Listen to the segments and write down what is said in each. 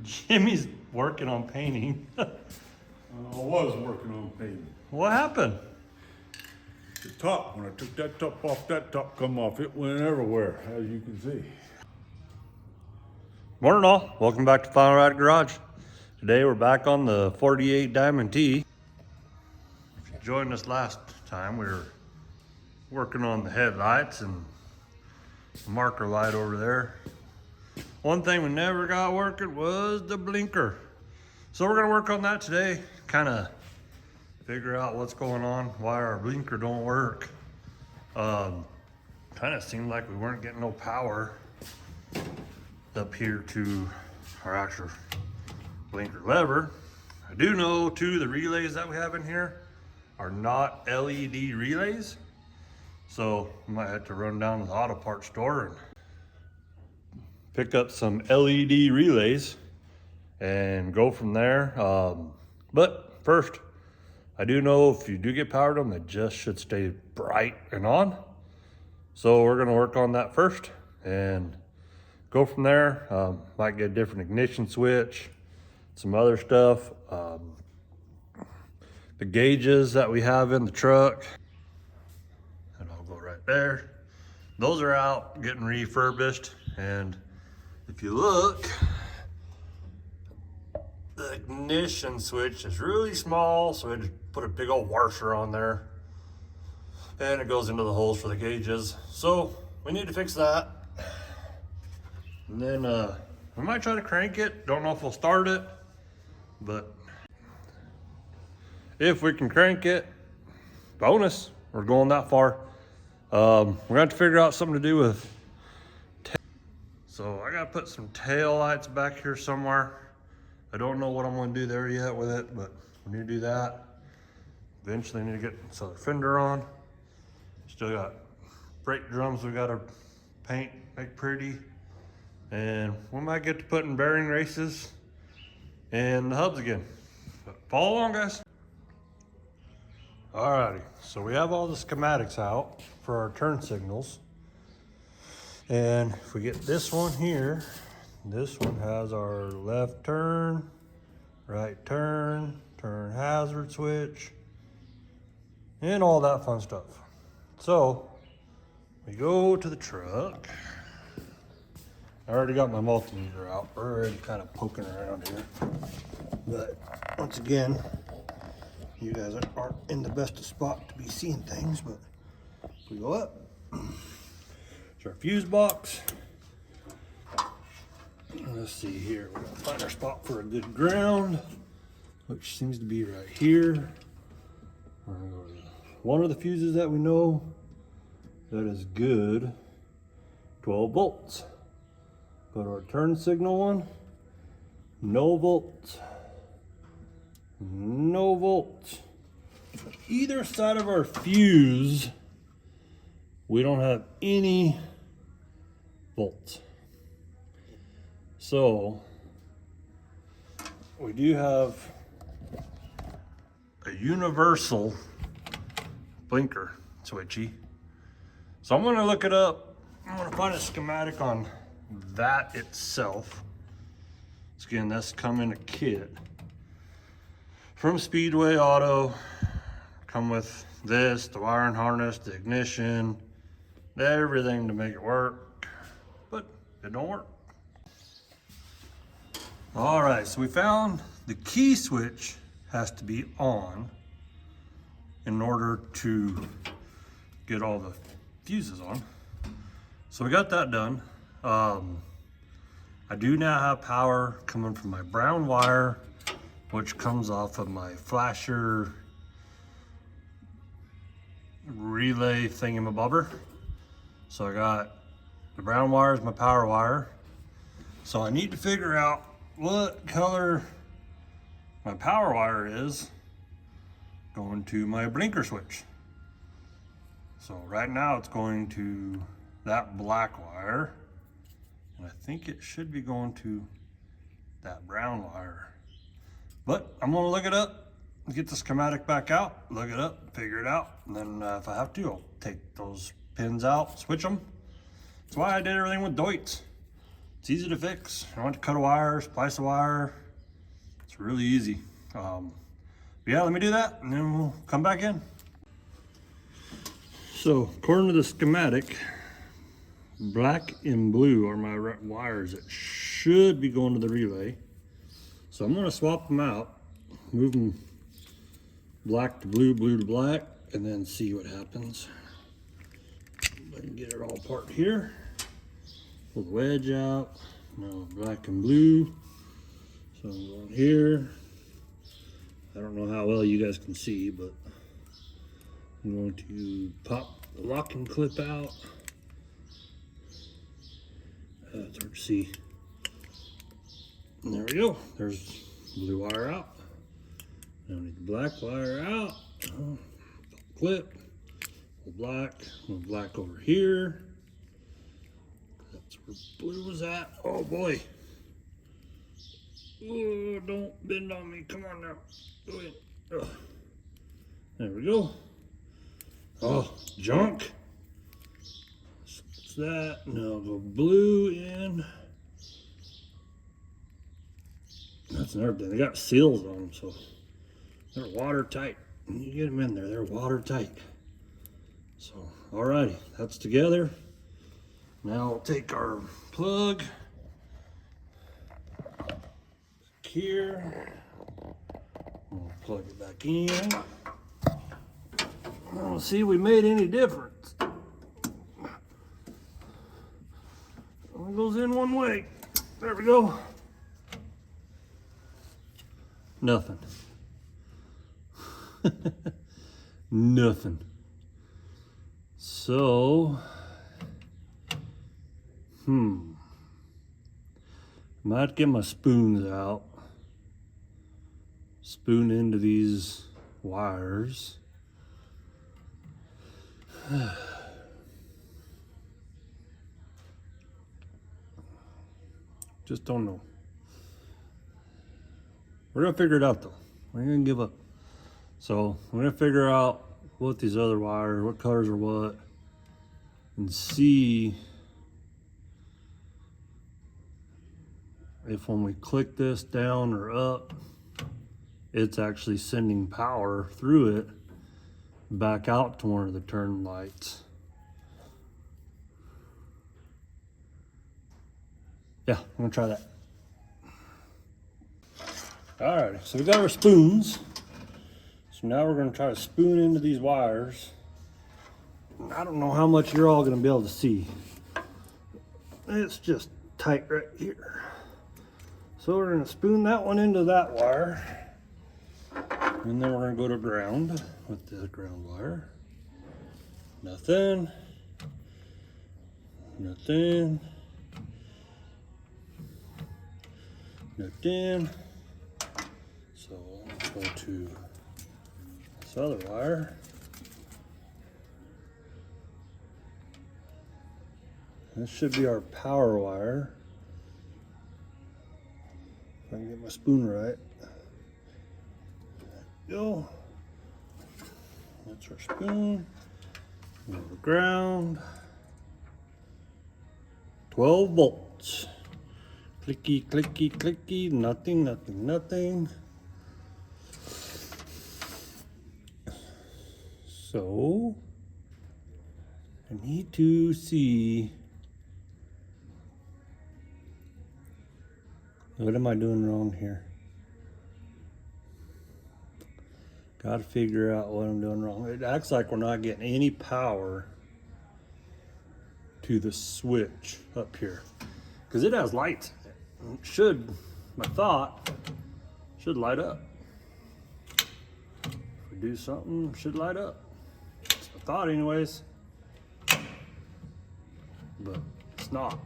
Jimmy's working on painting. I was working on painting. What happened? The top, when I took that top off, that top come off. It went everywhere, as you can see. Morning all, welcome back to Final Ride Garage. Today we're back on the 48 Diamond T. If you joined us last time, we were working on the headlights and the marker light over there. One thing we never got working was the blinker. So we're gonna work on that today, kind of figure out what's going on, why our blinker don't work. Kind of seemed like we weren't getting no power up here to our actual blinker lever. I do know too, the relays that we have in here are not LED relays. So we might have to run down to the auto parts store and pick up some LED relays and go from there. But first, I do know if you do get power to them, they just should stay bright and on. So we're gonna work on that first and go from there. Might get a different ignition switch, some other stuff. The gauges that we have in the truck, and I'll go right there. Those are out getting refurbished, and if you look, the ignition switch is really small, so I just put a big old washer on there, and it goes into the holes for the gauges. So we need to fix that. And then we might try to crank it. Don't know if we'll start it, but if we can crank it, bonus, we're going that far. We're gonna have to figure out something to do with so I gotta put some tail lights back here somewhere. I don't know what I'm gonna do there yet with it, but we need to do that. Eventually I need to get this other fender on. Still got brake drums we gotta paint, make pretty. And we might get to putting bearing races and the hubs again. But follow along, guys. Alrighty, so we have all the schematics out for our turn signals. And if we get this one here, this one has our left turn, right turn, turn hazard switch, and all that fun stuff. So we go to the truck. I already got my multimeter out. We're already kind of poking around here. But once again, you guys aren't in the best of spot to be seeing things, but we go up. It's our fuse box. Let's see here. We're gonna find our spot for a good ground, which seems to be right here. We're gonna go to one of the fuses that we know that is good, 12 volts. Go to our turn signal one, no volts, no volts. Either side of our fuse, we don't have any volts. So we do have a universal blinker switchy. So I'm gonna look it up. I'm gonna find a schematic on that itself. So again, that's come in a kit from Speedway Auto. Come with this, the wiring harness, the ignition, everything to make it work, but it don't work. All right, so we found the key switch has to be on in order to get all the fuses on. So we got that done. I do now have power coming from my brown wire, which comes off of my Flasher relay thingamabobber. So I got the brown wire is my power wire. So I need to figure out what color my power wire is going to my blinker switch. So right now it's going to that black wire, and I think it should be going to that brown wire. But I'm gonna look it up, get the schematic back out, look it up, figure it out, and then if I have to, I'll take those pins out, switch them. That's why I did everything with Deutz. It's easy to fix. You don't have to cut a wire, splice a wire. It's really easy. But yeah, let me do that and then we'll come back in. So according to the schematic, black and blue are my wires that should be going to the relay. So I'm gonna swap them out, move them black to blue, blue to black, and then see what happens. I can get it all apart here. Pull the wedge out. Now black and blue. So I'm going here. I don't know how well you guys can see, but I'm going to pop the locking clip out. It's hard to see. And there we go. There's blue wire out. Now we need the black wire out. Clip. Pull black. Move black over here. That's where blue was at. Oh boy. Oh, don't bend on me. Come on now. Go ahead. Ugh. There we go. Oh, junk. What's that? Now go blue in. That's another thing. They got seals on them, so they're watertight. When you get them in there, they're watertight. So, alrighty, that's together. Now I'll take our plug back here. We'll plug it back in. I don't see we made any difference. It only goes in one way. There we go. Nothing. Nothing. So, might get my spoons out. Spoon into these wires. Just don't know. We're gonna figure it out though. We're gonna give up. So we're gonna figure out what these other wires, what colors are what, and see if when we click this down or up, it's actually sending power through it back out to one of the turn lights. Yeah, I'm gonna try that. All right, so we got our spoons. So now we're gonna try to spoon into these wires. I don't know how much you're all gonna be able to see. It's just tight right here. So we're gonna spoon that one into that wire. And then we're gonna go to ground with the ground wire. Nothing. Nothing. Nothing. So let's go to this other wire. This should be our power wire. If I can get my spoon right. Go. That's our spoon. Go to ground. 12 volts. Clicky, clicky, clicky. Nothing, nothing, nothing. So I need to see, what am I doing wrong here? Gotta figure out what I'm doing wrong. It acts like we're not getting any power to the switch up here, because it has lights in it. It should, my thought, should light up. If we do something, it should light up. That's my thought anyways. But it's not.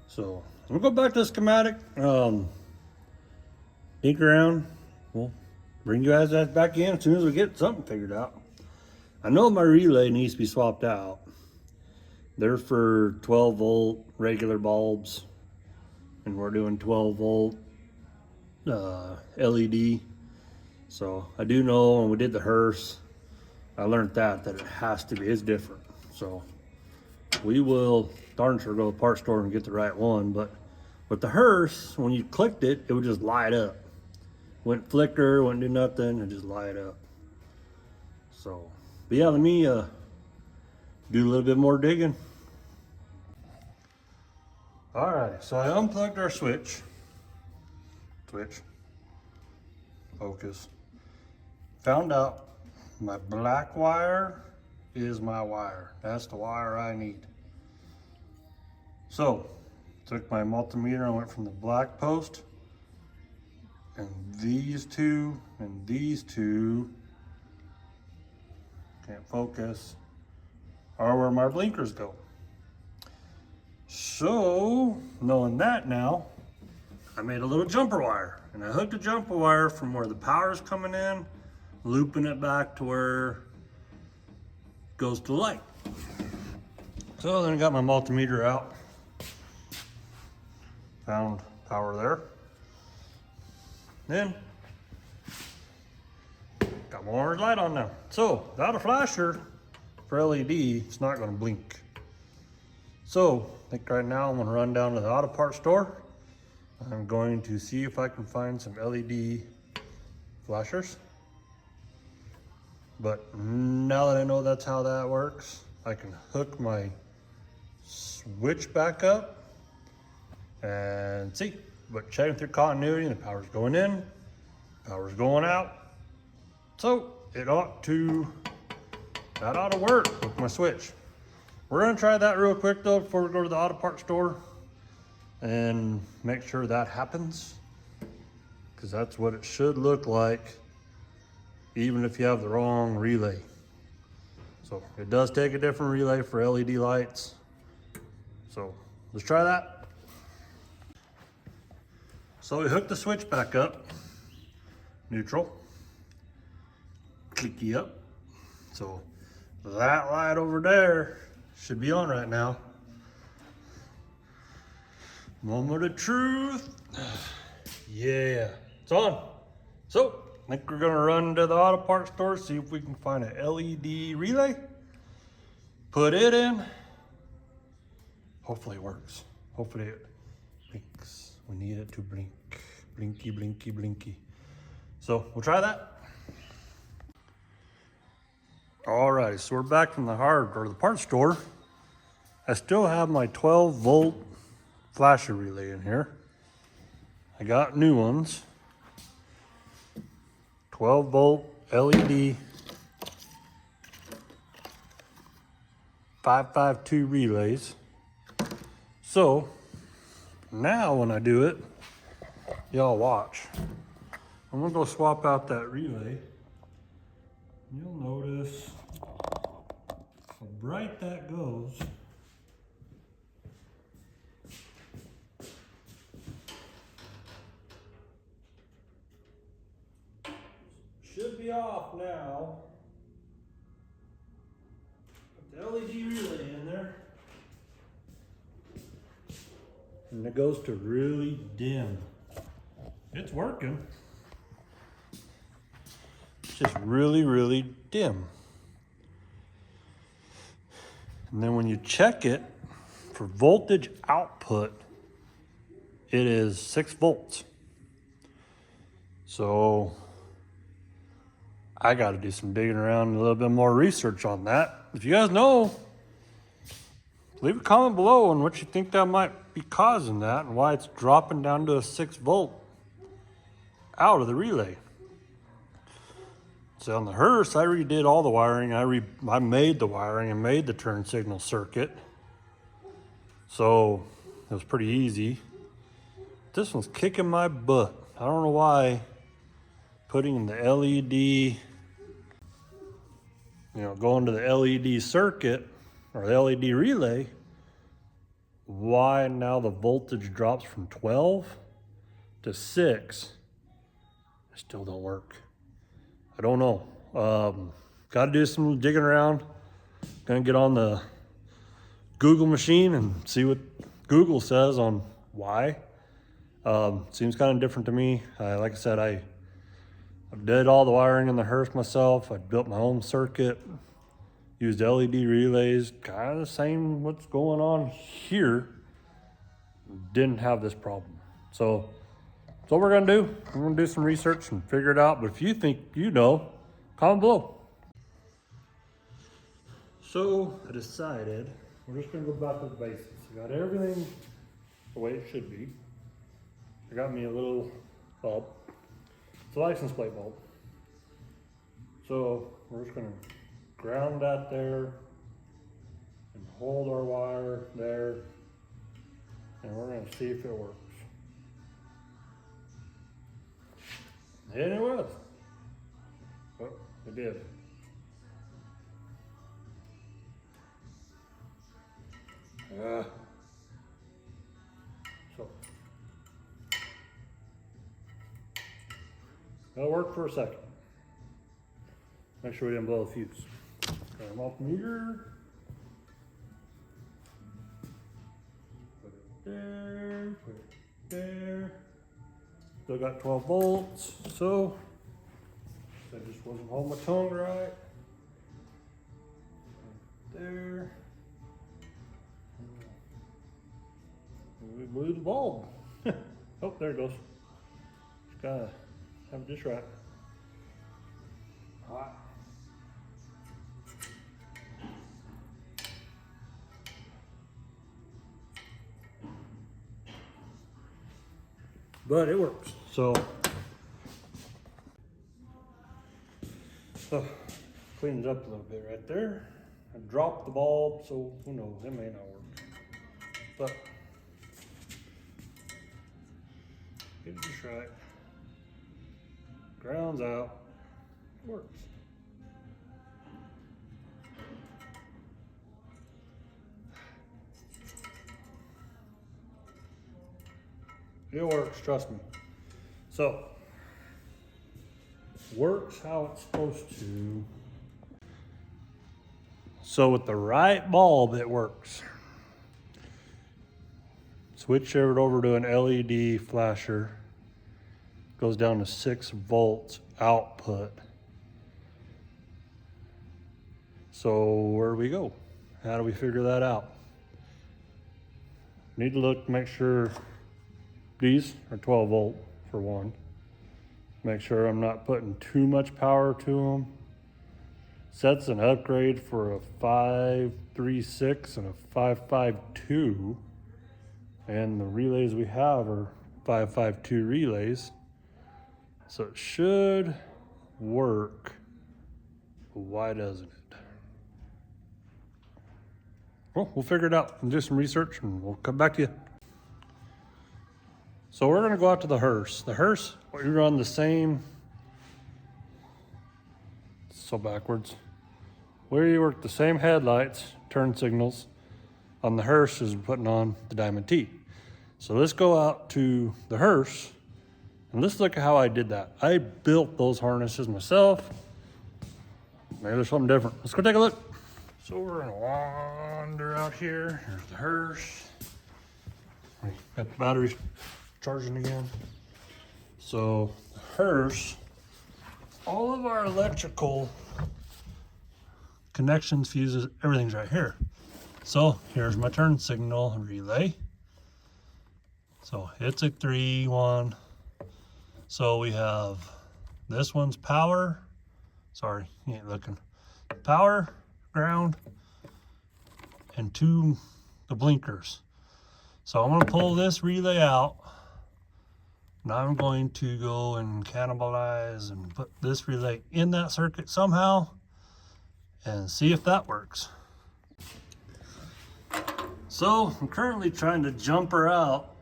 So I'm gonna go back to the schematic, think around. We'll bring you guys back in as soon as we get something figured out. I know my relay needs to be swapped out. They're for 12 volt regular bulbs, and we're doing 12 volt LED. So I do know when we did the hearse, I learned that it has to be, it's different. So we will darn sure go to the parts store and get the right one. But with the hearse, when you clicked it, it would just light up. Wouldn't flicker, wouldn't do nothing, it just light up. So, but yeah, let me do a little bit more digging. All right, so I unplugged our switch. Focus. Found out my black wire is my wire. That's the wire I need. So, took my multimeter and went from the black post, and these two, can't focus, are where my blinkers go. So, knowing that now, I made a little jumper wire, and I hooked a jumper wire from where the power is coming in, looping it back to where it goes to the light. So then I got my multimeter out, found power there. Then got more light on now. So without a flasher for LED, it's not gonna blink. So I think right now I'm gonna run down to the auto parts store. I'm going to see if I can find some LED flashers. But now that I know that's how that works, I can hook my switch back up and see. But checking through continuity, the power's going in, power's going out. So that ought to work with my switch. We're gonna try that real quick though before we go to the auto parts store and make sure that happens, because that's what it should look like even if you have the wrong relay. So it does take a different relay for LED lights. So let's try that. So we hooked the switch back up, neutral, clicky up. So that light over there should be on right now. Moment of truth. Yeah, it's on. So I think we're gonna run to the auto parts store, see if we can find an LED relay, put it in. Hopefully it works. Hopefully it blinks. We need it to blink. Blinky, blinky, blinky. So we'll try that. Alrighty, so we're back from the the parts store. I still have my 12-volt flasher relay in here. I got new ones. 12-volt LED 552 relays. So now when I do it, y'all watch. I'm gonna go swap out that relay. You'll notice how bright that goes. Should be off now. Put the LED relay in there. And it goes to really dim. It's working. It's just really, really dim. And then when you check it for voltage output, it is 6 volts. So I got to do some digging around, a little bit more research on that. If you guys know, leave a comment below on what you think that might be causing that and why it's dropping down to a 6 volt out of the relay. So on the hearse, I redid all the wiring. I made the wiring and made the turn signal circuit. So it was pretty easy. This one's kicking my butt. I don't know why putting in the LED, going to the LED circuit or the LED relay, why now the voltage drops from 12 to 6. It still don't work. I don't know. Got to do some digging around. Gonna get on the Google machine and see what Google says on why. Seems kind of different to me. Like I said, I did all the wiring in the hearse myself. I built my own circuit. Used LED relays, kind of the same what's going on here. Didn't have this problem. So that's what we're gonna do. We're gonna do some research and figure it out. But if you think you know, comment below. So I decided we're just gonna go back to the basics. I got everything the way it should be. I got me a little bulb. It's a license plate bulb. So we're just gonna ground that there and hold our wire there, and we're gonna see if it works. And it was. Oh, it did. So that'll work for a second. Make sure we didn't blow the fuse. Turn off the meter. Put it there, put it there. Still got 12 volts, so I just wasn't holding my tongue right. There. We blew the bulb. Oh, there it goes. Just gotta have it just right. Hot. But it works. So cleans up a little bit right there. I dropped the bulb, so who knows, it may not work. But get it just right. Grounds out. Works. It works, trust me. So, works how it's supposed to. So with the right bulb, it works. Switch it over to an LED flasher. Goes down to 6 volts output. So where do we go? How do we figure that out? Need to look, make sure these are 12 volt for one. Make sure I'm not putting too much power to them. Sets an upgrade for a 536 and a 552. And the relays we have are 552 relays. So it should work. But why doesn't it? Well, we'll figure it out and do some research and we'll come back to you. So we're gonna go out to the hearse. The hearse, we run the same, so backwards. We work the same headlights, turn signals, on the hearse as we're putting on the Diamond T. So let's go out to the hearse and let's look at how I did that. I built those harnesses myself. Maybe there's something different. Let's go take a look. So we're gonna wander out here. There's the hearse. Got the batteries charging again. So the hearse, all of our electrical connections, fuses, everything's right here. So here's my turn signal relay. So it's a 3-1. So we have this one's power. Sorry, you ain't looking. Power, ground, and the blinkers. So I'm gonna pull this relay out. Now I'm going to go and cannibalize and put this relay in that circuit somehow and see if that works. So I'm currently trying to jumper out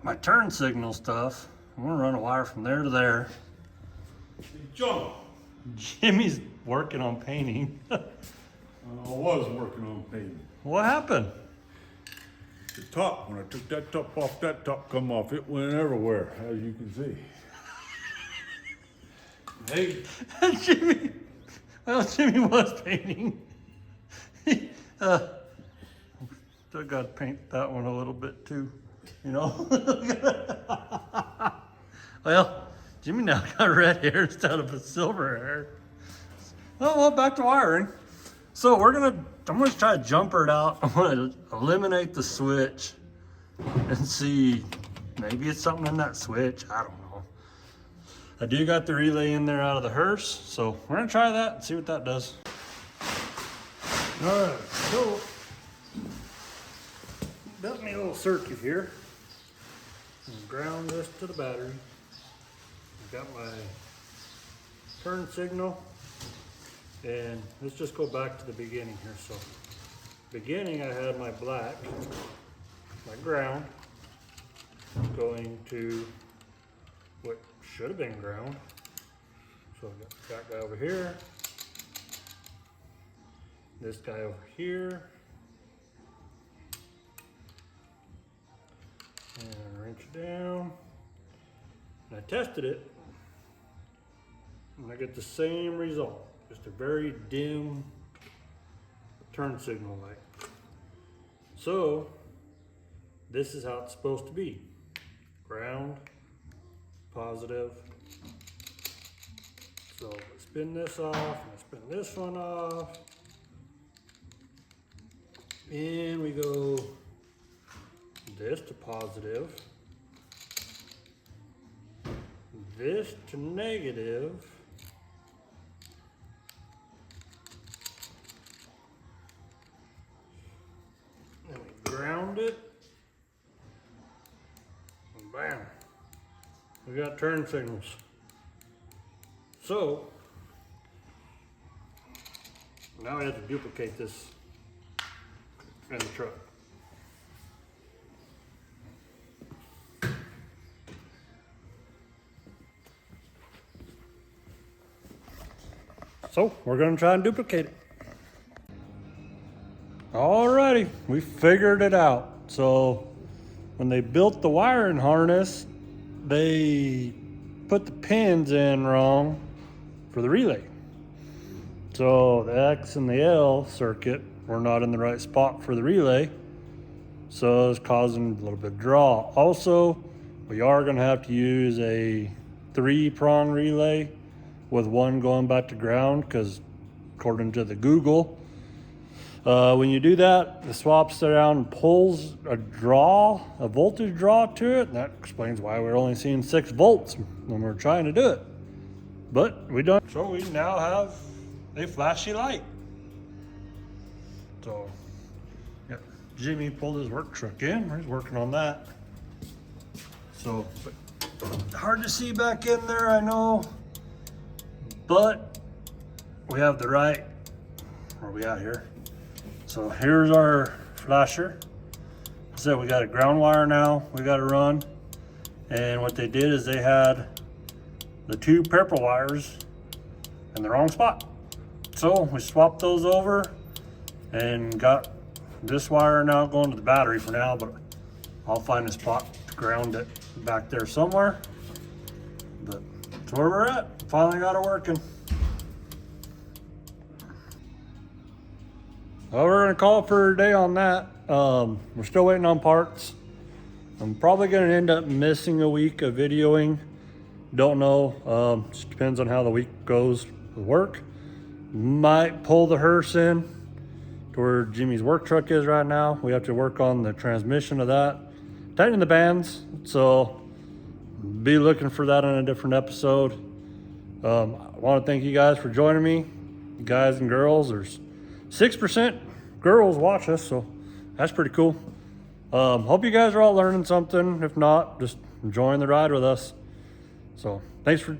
my turn signal stuff. I'm gonna run a wire from there to there. Jump! Jimmy's working on painting. I was working on painting. What happened? The top, when I took that top off, that top come off. It went everywhere, as you can see. Hey. Jimmy, well, Jimmy was painting. Still got to paint that one a little bit too, you know. Well, Jimmy now got red hair instead of a silver hair. Well, back to wiring. So I'm gonna try to jumper it out. I'm gonna eliminate the switch and see, maybe it's something in that switch. I don't know. I do got the relay in there out of the hearse, so we're gonna try that and see what that does. All right, so built me a little circuit here. And ground this to the battery. I've got my turn signal, and let's just go back to the beginning here. So beginning, I had my black, my ground, going to what should have been ground. So I've got that guy over here, this guy over here, and wrench it down. And I tested it, and I get the same result, just a very dim turn signal light. So this is how it's supposed to be. Ground, positive. So let's spin this off, and spin this one off. And we go this to positive, this to negative, and we ground it, and bam, we got turn signals. So now we have to duplicate this in the truck. So we're gonna try and duplicate it. Alrighty, we figured it out. So when they built the wiring harness, they put the pins in wrong for the relay. So the X and the L circuit were not in the right spot for the relay. So it's causing a little bit of draw. Also, we are gonna have to use a 3-prong relay with one going back to ground, because according to the Google, when you do that, it swaps around and pulls a voltage draw to it, and that explains why we're only seeing 6 volts when we're trying to do it. But we don't. So we now have a flashy light. So yeah, Jimmy pulled his work truck in. He's working on that. So hard to see back in there, I know. But we have the right, where are we at here? So here's our flasher. So we got a ground wire now, we got to run. And what they did is they had the 2 purple wires in the wrong spot. So we swapped those over and got this wire now going to the battery for now, but I'll find a spot to ground it back there somewhere. But that's where we're at. Finally got it working. Well, we're gonna call it for a day on that. We're still waiting on parts. I'm probably gonna end up missing a week of videoing. Don't know, just depends on how the week goes with work. Might pull the hearse in to where Jimmy's work truck is right now. We have to work on the transmission of that, tighten the bands, so be looking for that on a different episode. I want to thank you guys for joining me, guys and girls. There's 6% girls watch us, so that's pretty cool. Hope you guys are all learning something. If not, just enjoying the ride with us. So thanks for